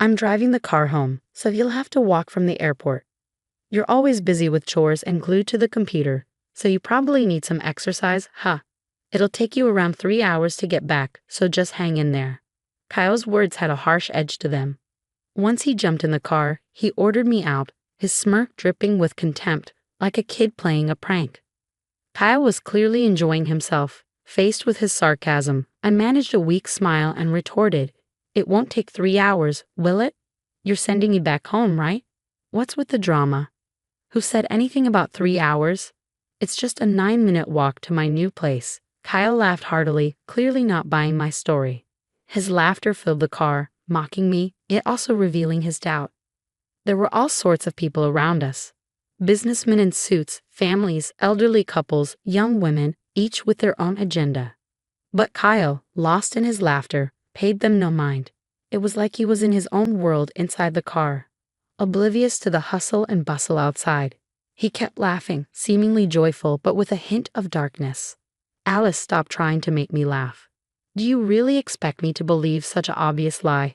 I'm driving the car home, so you'll have to walk from the airport. You're always busy with chores and glued to the computer, so you probably need some exercise, huh? It'll take you around 3 hours to get back, so just hang in there. Kyle's words had a harsh edge to them. Once he jumped in the car, he ordered me out, his smirk dripping with contempt, like a kid playing a prank. Kyle was clearly enjoying himself. Faced with his sarcasm, I managed a weak smile and retorted, "It won't take 3 hours, will it? You're sending me back home, right? What's with the drama? Who said anything about 3 hours? It's just a 9-minute walk to my new place." Kyle laughed heartily, clearly not buying my story. His laughter filled the car, mocking me, yet also revealing his doubt. There were all sorts of people around us. Businessmen in suits, families, elderly couples, young women, each with their own agenda. But Kyle, lost in his laughter, paid them no mind. It was like he was in his own world inside the car, oblivious to the hustle and bustle outside. He kept laughing, seemingly joyful, but with a hint of darkness. Alice stopped trying to make me laugh. Do you really expect me to believe such an obvious lie?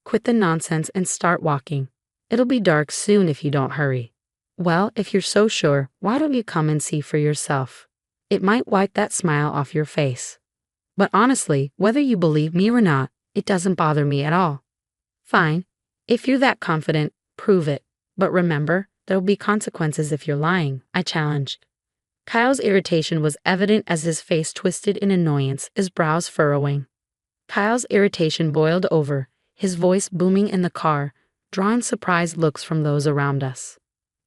Quit the nonsense and start walking. It'll be dark soon if you don't hurry. Well, if you're so sure, why don't you come and see for yourself? It might wipe that smile off your face. But honestly, whether you believe me or not, it doesn't bother me at all. Fine. If you're that confident, prove it. But remember, there'll be consequences if you're lying, I challenged. Kyle's irritation was evident as his face twisted in annoyance, his brows furrowing. Kyle's irritation boiled over, his voice booming in the car, drawing surprised looks from those around us.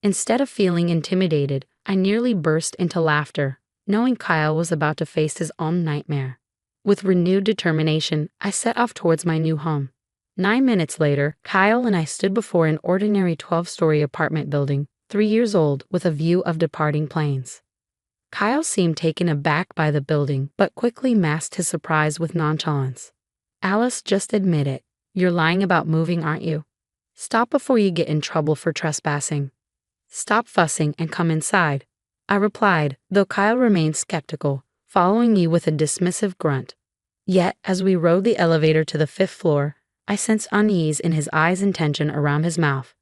Instead of feeling intimidated, I nearly burst into laughter, knowing Kyle was about to face his own nightmare. With renewed determination, I set off towards my new home. 9 minutes later, Kyle and I stood before an ordinary 12-story apartment building, 3 years old, with a view of departing planes. Kyle seemed taken aback by the building, but quickly masked his surprise with nonchalance. "Alice, just admit it. You're lying about moving, aren't you? Stop before you get in trouble for trespassing. Stop fussing and come inside," I replied, though Kyle remained skeptical, following me with a dismissive grunt. Yet, as we rode the elevator to the 5th floor, I sensed unease in his eyes and tension around his mouth.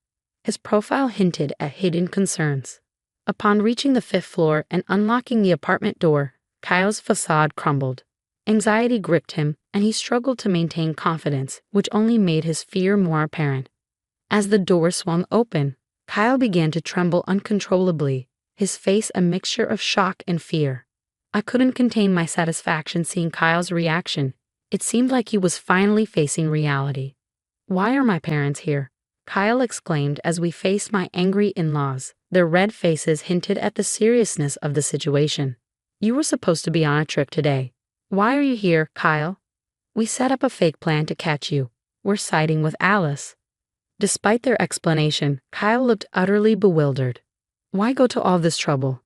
His profile hinted at hidden concerns. Upon reaching the 5th floor and unlocking the apartment door, Kyle's facade crumbled. Anxiety gripped him, and he struggled to maintain confidence, which only made his fear more apparent. As the door swung open, Kyle began to tremble uncontrollably, his face a mixture of shock and fear. I couldn't contain my satisfaction seeing Kyle's reaction. It seemed like he was finally facing reality. "Why are my parents here?" Kyle exclaimed as we faced my angry in-laws. Their red faces hinted at the seriousness of the situation. "You were supposed to be on a trip today. Why are you here, Kyle?" "We set up a fake plan to catch you. We're siding with Alice." Despite their explanation, Kyle looked utterly bewildered. "Why go to all this trouble?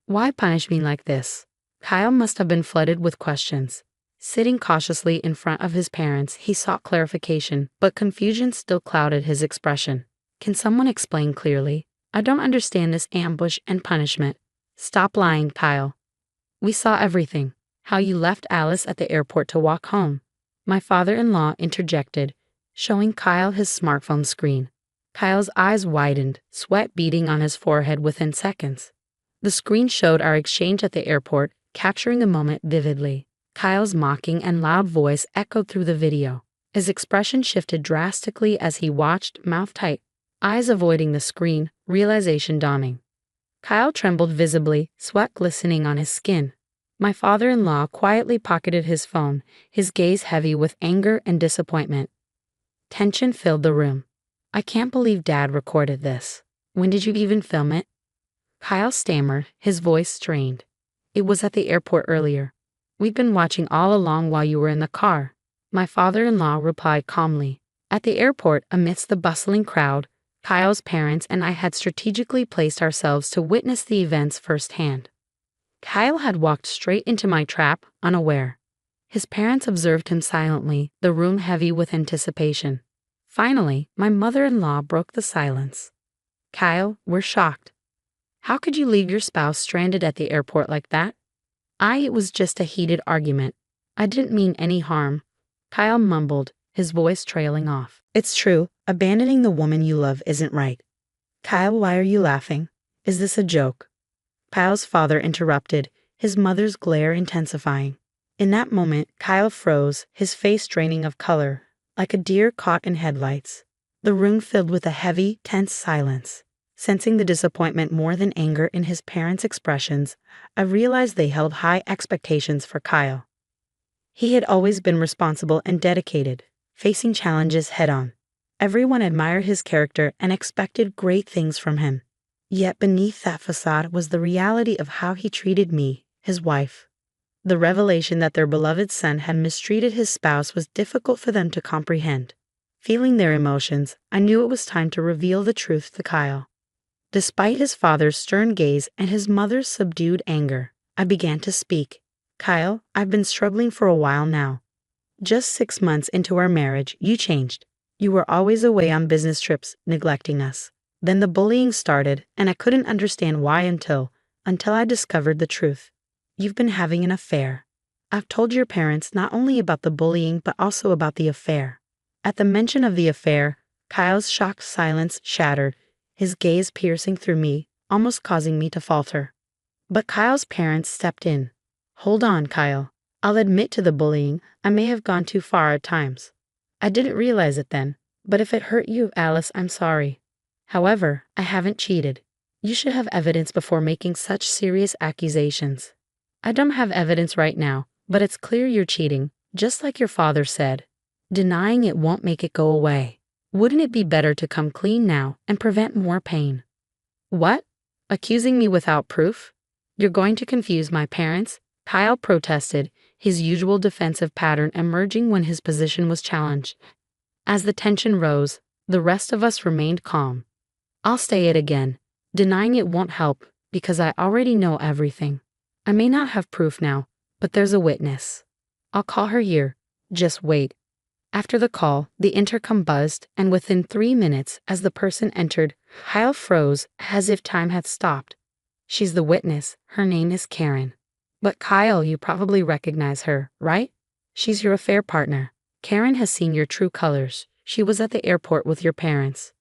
Why punish me like this?" Kyle must have been flooded with questions. Sitting cautiously in front of his parents, he sought clarification, but confusion still clouded his expression. "Can someone explain clearly? I don't understand this ambush and punishment." "Stop lying, Kyle. We saw everything. How you left Alice at the airport to walk home." My father-in-law interjected, showing Kyle his smartphone screen. Kyle's eyes widened, sweat beading on his forehead within seconds. The screen showed our exchange at the airport, capturing the moment vividly. Kyle's mocking and loud voice echoed through the video. His expression shifted drastically as he watched, mouth tight, eyes avoiding the screen, realization dawning. Kyle trembled visibly, sweat glistening on his skin. My father-in-law quietly pocketed his phone, his gaze heavy with anger and disappointment. Tension filled the room. "I can't believe Dad recorded this. When did you even film it?" Kyle stammered, his voice strained. "It was at the airport earlier. We've been watching all along while you were in the car." My father-in-law replied calmly. At the airport, amidst the bustling crowd, Kyle's parents and I had strategically placed ourselves to witness the events firsthand. Kyle had walked straight into my trap, unaware. His parents observed him silently, the room heavy with anticipation. Finally, my mother-in-law broke the silence. "Kyle, we're shocked. How could you leave your spouse stranded at the airport like that?" It was just a heated argument. I didn't mean any harm." Kyle mumbled, his voice trailing off. It's true, abandoning the woman you love isn't right. Kyle, why are you laughing? Is this a joke? Kyle's father interrupted, his mother's glare intensifying. In that moment, Kyle froze, his face draining of color, like a deer caught in headlights. The room filled with a heavy, tense silence. Sensing the disappointment more than anger in his parents' expressions, I realized they held high expectations for Kyle. He had always been responsible and dedicated, facing challenges head-on. Everyone admired his character and expected great things from him. Yet beneath that facade was the reality of how he treated me, his wife. The revelation that their beloved son had mistreated his spouse was difficult for them to comprehend. Feeling their emotions, I knew it was time to reveal the truth to Kyle. Despite his father's stern gaze and his mother's subdued anger, I began to speak. Kyle, I've been struggling for a while now. Just 6 months into our marriage, you changed. You were always away on business trips, neglecting us. Then the bullying started, and I couldn't understand why until I discovered the truth. You've been having an affair. I've told your parents not only about the bullying but also about the affair. At the mention of the affair, Kyle's shocked silence shattered, his gaze piercing through me, almost causing me to falter. But Kyle's parents stepped in. Hold on, Kyle. I'll admit to the bullying. I may have gone too far at times. I didn't realize it then, but if it hurt you, Alice, I'm sorry. However, I haven't cheated. You should have evidence before making such serious accusations. I don't have evidence right now, but it's clear you're cheating, just like your father said. Denying it won't make it go away. Wouldn't it be better to come clean now and prevent more pain? What? Accusing me without proof? You're going to confuse my parents? Kyle protested, his usual defensive pattern emerging when his position was challenged. As the tension rose, the rest of us remained calm. I'll say it again. Denying it won't help, because I already know everything. I may not have proof now, but there's a witness. I'll call her here. Just wait. After the call, the intercom buzzed, and within 3 minutes, as the person entered, Kyle froze as if time had stopped. She's the witness. Her name is Karen. But Kyle, you probably recognize her, right? She's your affair partner. Karen has seen your true colors. She was at the airport with your parents.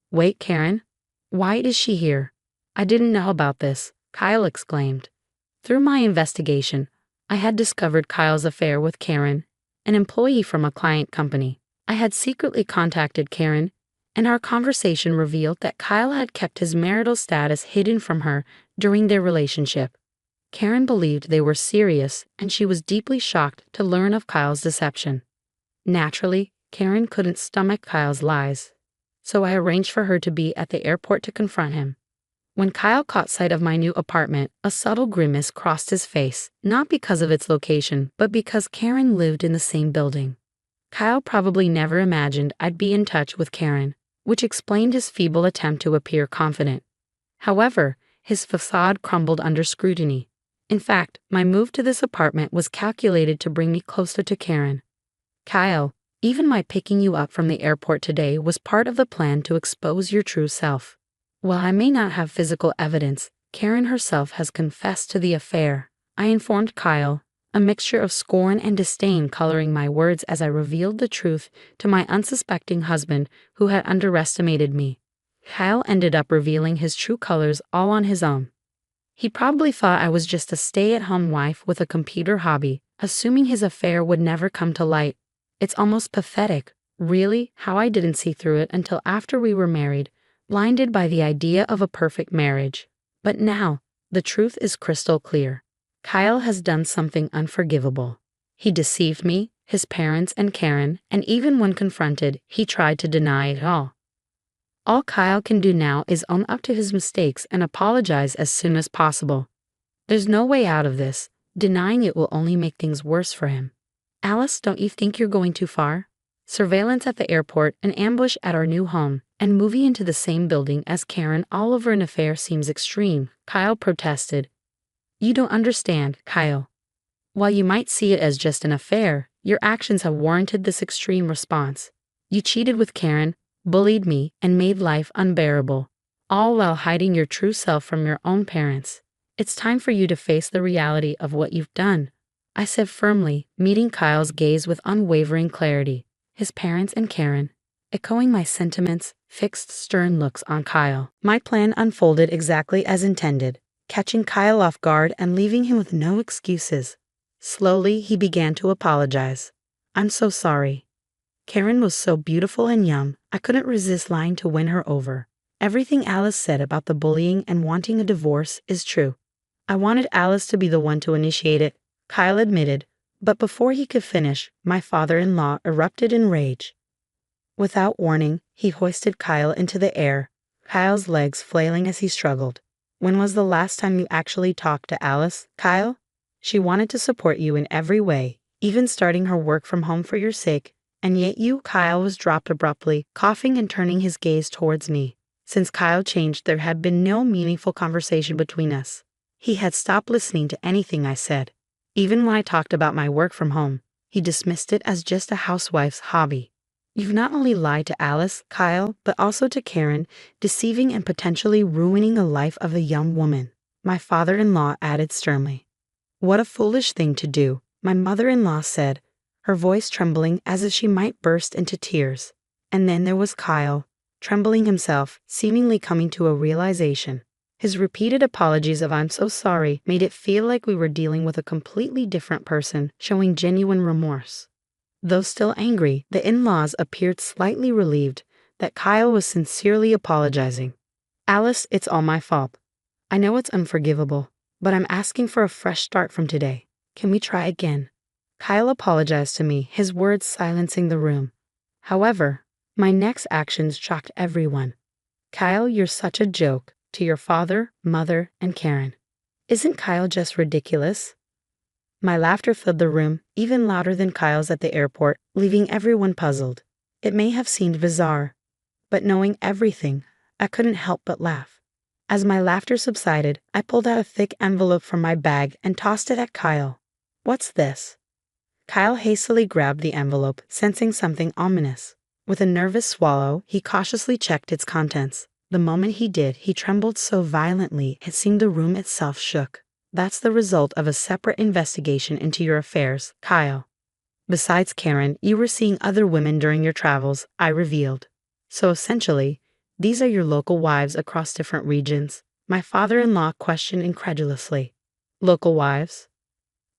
Wait, Karen? Why is she here? I didn't know about this, Kyle exclaimed. Through my investigation, I had discovered Kyle's affair with Karen, an employee from a client company. I had secretly contacted Karen, and our conversation revealed that Kyle had kept his marital status hidden from her during their relationship. Karen believed they were serious, and she was deeply shocked to learn of Kyle's deception. Naturally, Karen couldn't stomach Kyle's lies, so I arranged for her to be at the airport to confront him. When Kyle caught sight of my new apartment, a subtle grimace crossed his face, not because of its location, but because Karen lived in the same building. Kyle probably never imagined I'd be in touch with Karen, which explained his feeble attempt to appear confident. However, his facade crumbled under scrutiny. In fact, my move to this apartment was calculated to bring me closer to Karen. Kyle, even my picking you up from the airport today was part of the plan to expose your true self. While I may not have physical evidence, Karen herself has confessed to the affair, I informed Kyle, a mixture of scorn and disdain coloring my words as I revealed the truth to my unsuspecting husband who had underestimated me. Kyle ended up revealing his true colors all on his own. He probably thought I was just a stay-at-home wife with a computer hobby, assuming his affair would never come to light. It's almost pathetic, really, how I didn't see through it until after we were married, blinded by the idea of a perfect marriage. But now, the truth is crystal clear. Kyle has done something unforgivable. He deceived me, his parents, and Karen, and even when confronted, he tried to deny it all. All Kyle can do now is own up to his mistakes and apologize as soon as possible. There's no way out of this. Denying it will only make things worse for him. Alice, don't you think you're going too far? Surveillance at the airport, an ambush at our new home, and moving into the same building as Karen all over an affair seems extreme, Kyle protested. You don't understand, Kyle. While you might see it as just an affair, your actions have warranted this extreme response. You cheated with Karen, bullied me, and made life unbearable, all while hiding your true self from your own parents. It's time for you to face the reality of what you've done, I said firmly, meeting Kyle's gaze with unwavering clarity. his parents and Karen, echoing my sentiments, fixed stern looks on Kyle. My plan unfolded exactly as intended, catching Kyle off guard and leaving him with no excuses. Slowly, he began to apologize. "I'm so sorry. Karen was so beautiful and young, I couldn't resist lying to win her over. Everything Alice said about the bullying and wanting a divorce is true. I wanted Alice to be the one to initiate it," Kyle admitted, but before he could finish, my father-in-law erupted in rage. Without warning, he hoisted Kyle into the air, Kyle's legs flailing as he struggled. "When was the last time you actually talked to Alice, Kyle? She wanted to support you in every way, even starting her work from home for your sake, and yet you," Kyle was dropped abruptly, coughing and turning his gaze towards me. Since Kyle changed, there had been no meaningful conversation between us. He had stopped listening to anything I said. Even when I talked about my work from home, he dismissed it as just a housewife's hobby. "You've not only lied to Alice, Kyle, but also to Karen, deceiving and potentially ruining the life of a young woman," my father-in-law added sternly. "What a foolish thing to do," my mother-in-law said, her voice trembling as if she might burst into tears. And then there was Kyle, trembling himself, seemingly coming to a realization. His repeated apologies of "I'm so sorry" made it feel like we were dealing with a completely different person, showing genuine remorse. Though still angry, the in-laws appeared slightly relieved that Kyle was sincerely apologizing. "Alice, it's all my fault. I know it's unforgivable, but I'm asking for a fresh start from today. Can we try again?" Kyle apologized to me, his words silencing the room. However, my next actions shocked everyone. "Kyle, you're such a joke to your father, mother, and Karen. Isn't Kyle just ridiculous?" My laughter filled the room, even louder than Kyle's at the airport, leaving everyone puzzled. It may have seemed bizarre, but knowing everything, I couldn't help but laugh. As my laughter subsided, I pulled out a thick envelope from my bag and tossed it at Kyle. "What's this?" Kyle hastily grabbed the envelope, sensing something ominous. With a nervous swallow, he cautiously checked its contents. The moment he did, he trembled so violently it seemed the room itself shook. "That's the result of a separate investigation into your affairs, Kyle. Besides Karen, you were seeing other women during your travels," I revealed. "So essentially, these are your local wives across different regions?" My father-in-law questioned incredulously. "Local wives?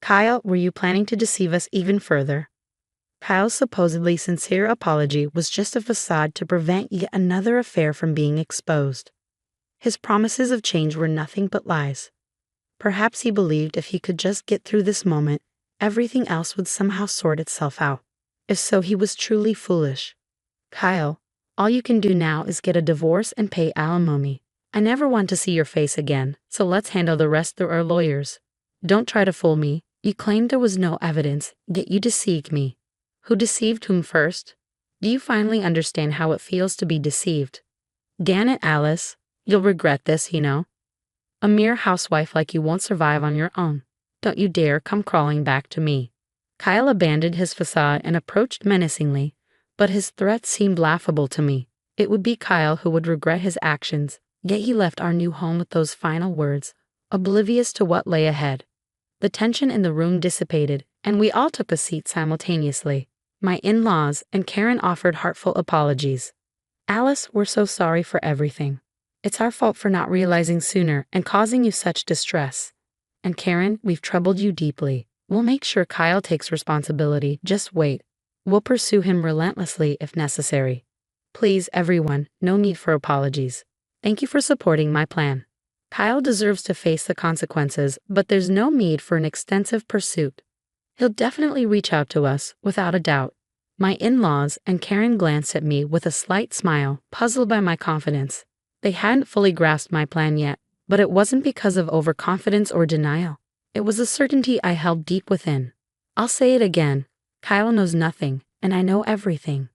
Kyle, were you planning to deceive us even further?" Kyle's supposedly sincere apology was just a facade to prevent yet another affair from being exposed. His promises of change were nothing but lies. Perhaps he believed if he could just get through this moment, everything else would somehow sort itself out. If so, he was truly foolish. "Kyle, all you can do now is get a divorce and pay alimony. I never want to see your face again, so let's handle the rest through our lawyers. Don't try to fool me. You claimed there was no evidence, yet you deceived me. Who deceived whom first? Do you finally understand how it feels to be deceived? Damn it, Alice. You'll regret this, you know. A mere housewife like you won't survive on your own. Don't you dare come crawling back to me." Kyle abandoned his facade and approached menacingly, but his threats seemed laughable to me. It would be Kyle who would regret his actions, yet he left our new home with those final words, oblivious to what lay ahead. The tension in the room dissipated, and we all took a seat simultaneously. My in-laws and Karen offered heartfelt apologies. "Alice, we're so sorry for everything. It's our fault for not realizing sooner and causing you such distress. And Karen, we've troubled you deeply. We'll make sure Kyle takes responsibility. Just wait. We'll pursue him relentlessly if necessary. Please, everyone, no need for apologies. Thank you for supporting my plan. Kyle deserves to face the consequences, but there's no need for an extensive pursuit. He'll definitely reach out to us, without a doubt." My in-laws and Karen glanced at me with a slight smile, puzzled by my confidence. They hadn't fully grasped my plan yet, but it wasn't because of overconfidence or denial. It was a certainty I held deep within. I'll say it again. Kyle knows nothing, and I know everything.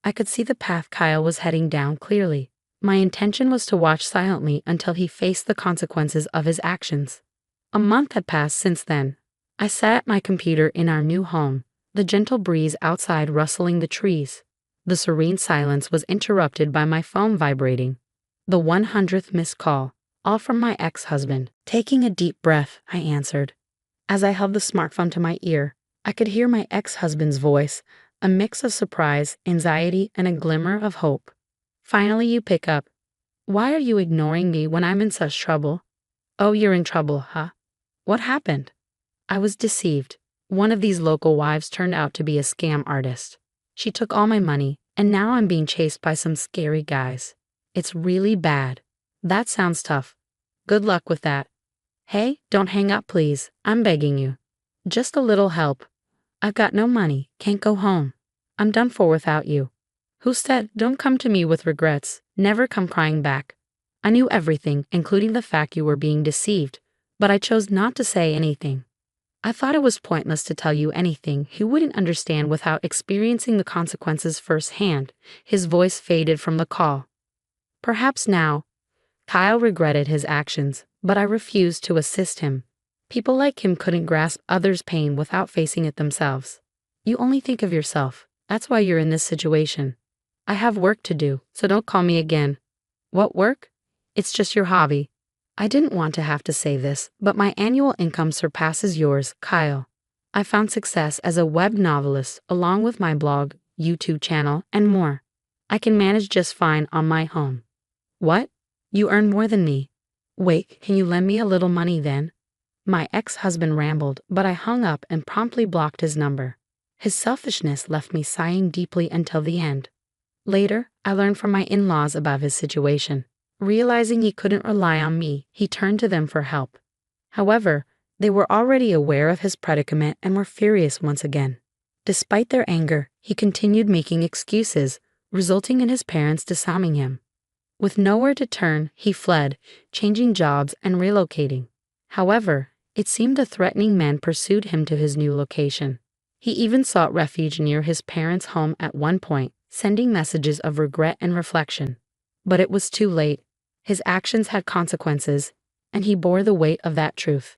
I could see the path Kyle was heading down clearly. My intention was to watch silently until he faced the consequences of his actions. A month had passed since then. I sat at my computer in our new home, the gentle breeze outside rustling the trees. The serene silence was interrupted by my phone vibrating. The 100th missed call, all from my ex-husband. Taking a deep breath, I answered. As I held the smartphone to my ear, I could hear my ex-husband's voice, a mix of surprise, anxiety, and a glimmer of hope. Finally, you pick up. Why are you ignoring me when I'm in such trouble? Oh, you're in trouble, huh? What happened? I was deceived. One of these local wives turned out to be a scam artist. She took all my money, and now I'm being chased by some scary guys. It's really bad. That sounds tough. Good luck with that. Hey, don't hang up, please. I'm begging you. Just a little help. I've got no money, can't go home. I'm done for without you. Who said, don't come to me with regrets, never come crying back? I knew everything, including the fact you were being deceived, but I chose not to say anything. I thought it was pointless to tell you anything he wouldn't understand without experiencing the consequences firsthand. His voice faded from the call. Perhaps now. Kyle regretted his actions, but I refused to assist him. People like him couldn't grasp others' pain without facing it themselves. You only think of yourself. That's why you're in this situation. I have work to do, so don't call me again. What work? It's just your hobby. I didn't want to have to say this, but my annual income surpasses yours, Kyle. I found success as a web novelist along with my blog, YouTube channel, and more. I can manage just fine on my own. What? You earn more than me. Wait, can you lend me a little money then? My ex-husband rambled, but I hung up and promptly blocked his number. His selfishness left me sighing deeply until the end. Later, I learned from my in-laws about his situation. Realizing he couldn't rely on me, he turned to them for help. However, they were already aware of his predicament and were furious once again. Despite their anger, he continued making excuses, resulting in his parents disarming him. With nowhere to turn, he fled, changing jobs and relocating. However, it seemed the threatening men pursued him to his new location. He even sought refuge near his parents' home at one point, sending messages of regret and reflection. But it was too late. His actions had consequences, and he bore the weight of that truth.